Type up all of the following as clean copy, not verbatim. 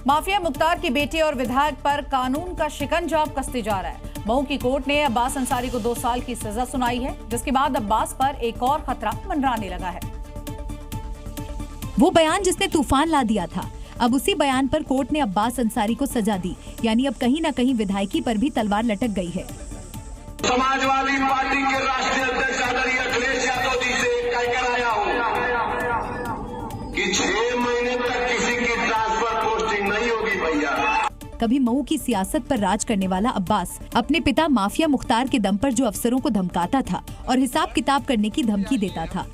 Mafia Mukhtar की बेटी और विधायक पर कानून का शिकंजा अब कसते जा रहा है। मऊ की कोर्ट ने अब्बास अंसारी को 2 साल की सजा सुनाई है, जिसके बाद अब्बास पर एक और खतरा मंडराने लगा है। वो बयान जिसने तूफान ला दिया था, अब उसी बयान पर कोर्ट ने अब्बास अंसारी को सजा दी। यानी अब कहीं न कहीं विधायकी पर भी तलवार लटक गई है। समाजवादी पार्टी के राष्ट्रीय अध्यक्ष आदरणीय अखिलेश यादव जी से कहकर आया हूं कि 6 महीने तक किसी की ट्रांसफर पोस्टिंग नहीं होगी भैया। कभी मऊ की सियासत पर राज करने वाला अब्बास अपने पिता माफिया मुख्तार के दम पर जो अफसरों को धमकाता था और हिसाब किताब करने की धमकी देता था,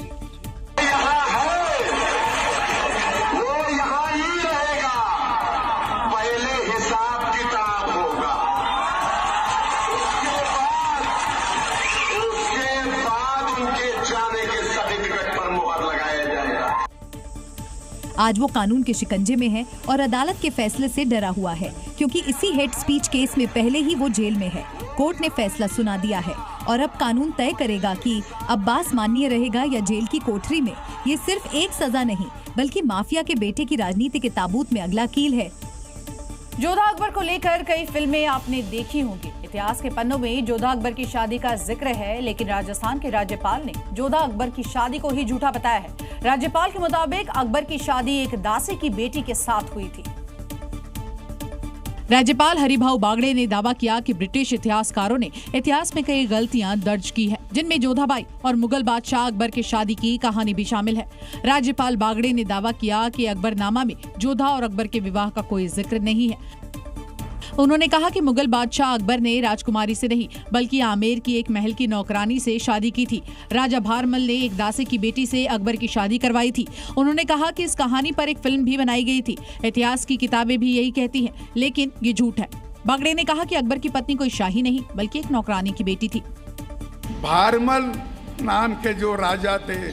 आज वो कानून के शिकंजे में है और अदालत के फैसले से डरा हुआ है, क्योंकि इसी हेड स्पीच केस में पहले ही वो जेल में है। कोर्ट ने फैसला सुना दिया है और अब कानून तय करेगा कि अब्बास माननीय रहेगा या जेल की कोठरी में। ये सिर्फ एक सजा नहीं, बल्कि माफिया के बेटे की राजनीति के ताबूत में अगला कील है। जोधा अकबर को लेकर कई फिल्में आपने देखी होंगी। इतिहास के पन्नों में जोधा अकबर की शादी का जिक्र है, लेकिन राजस्थान के राज्यपाल ने जोधा अकबर की शादी को ही झूठा बताया है। राज्यपाल के मुताबिक अकबर की शादी एक दासी की बेटी के साथ हुई थी। राज्यपाल हरिभाऊ बागड़े ने दावा किया कि ब्रिटिश इतिहासकारों ने इतिहास में कई गलतियां दर्ज की है, जिनमें जोधाबाई और मुगल बादशाह अकबर की शादी की कहानी भी शामिल है। राज्यपाल बागड़े ने दावा किया कि अकबरनामा में जोधा और अकबर के विवाह का कोई जिक्र नहीं है। उन्होंने कहा कि मुगल बादशाह अकबर ने राजकुमारी से नहीं, बल्कि आमेर की एक महल की नौकरानी से शादी की थी। राजा भारमल ने एक दासी की बेटी से अकबर की शादी करवाई थी। उन्होंने कहा कि इस कहानी पर एक फिल्म भी बनाई गई थी। इतिहास की किताबें भी यही कहती हैं, लेकिन ये झूठ है। बागड़े ने कहा कि अकबर की पत्नी कोई शाही नहीं, बल्कि एक नौकरानी की बेटी थी। भारमल नाम के जो राजा थे,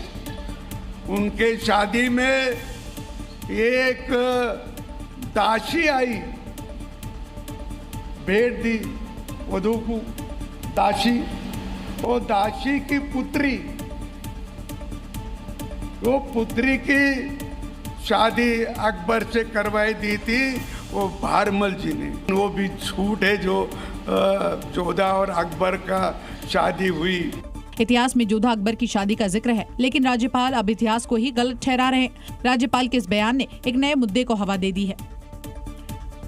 उनके शादी में एक दासी आई, भेंट दी वधू को दासी। वो दासी की पुत्री, वो पुत्री की शादी अकबर से करवाई दी थी वो भारमल जी ने। वो भी झूठ है जो जोधा और अकबर का शादी हुई। इतिहास में जोधा अकबर की शादी का जिक्र है, लेकिन राज्यपाल अब इतिहास को ही गलत ठहरा रहे हैं। राज्यपाल के इस बयान ने एक नए मुद्दे को हवा दे दी है।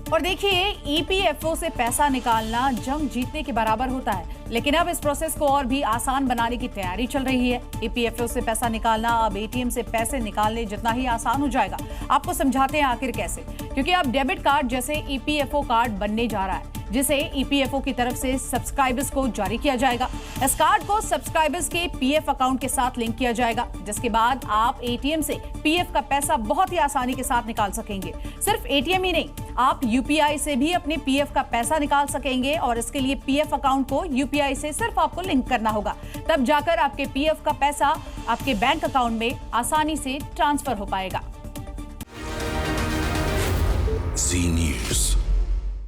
और देखिए, ईपीएफओ से पैसा निकालना जंग जीतने के बराबर होता है, लेकिन अब इस प्रोसेस को और भी आसान बनाने की तैयारी चल रही है। ईपीएफओ से पैसा निकालना अब एटीएम से पैसे निकालने जितना ही आसान हो जाएगा। आपको समझाते हैं आखिर कैसे, क्योंकि अब डेबिट कार्ड जैसे ईपीएफओ कार्ड बनने जा रहा है, जिसे ईपीएफओ की तरफ से सब्सक्राइबर्स को जारी किया जाएगा। इस कार्ड को सब्सक्राइबर्स के पीएफ अकाउंट के साथ लिंक किया जाएगा, जिसके बाद आप एटीएम से पीएफ का पैसा बहुत ही आसानी के साथ निकाल सकेंगे। सिर्फ एटीएम ही नहीं, आप यूपीआई से भी अपने पीएफ का पैसा निकाल सकेंगे, और इसके लिए पीएफ अकाउंट को यूपीआई से सिर्फ आपको लिंक करना होगा। तब जाकर आपके पीएफ का पैसा आपके बैंक अकाउंट में आसानी से ट्रांसफर हो पाएगा।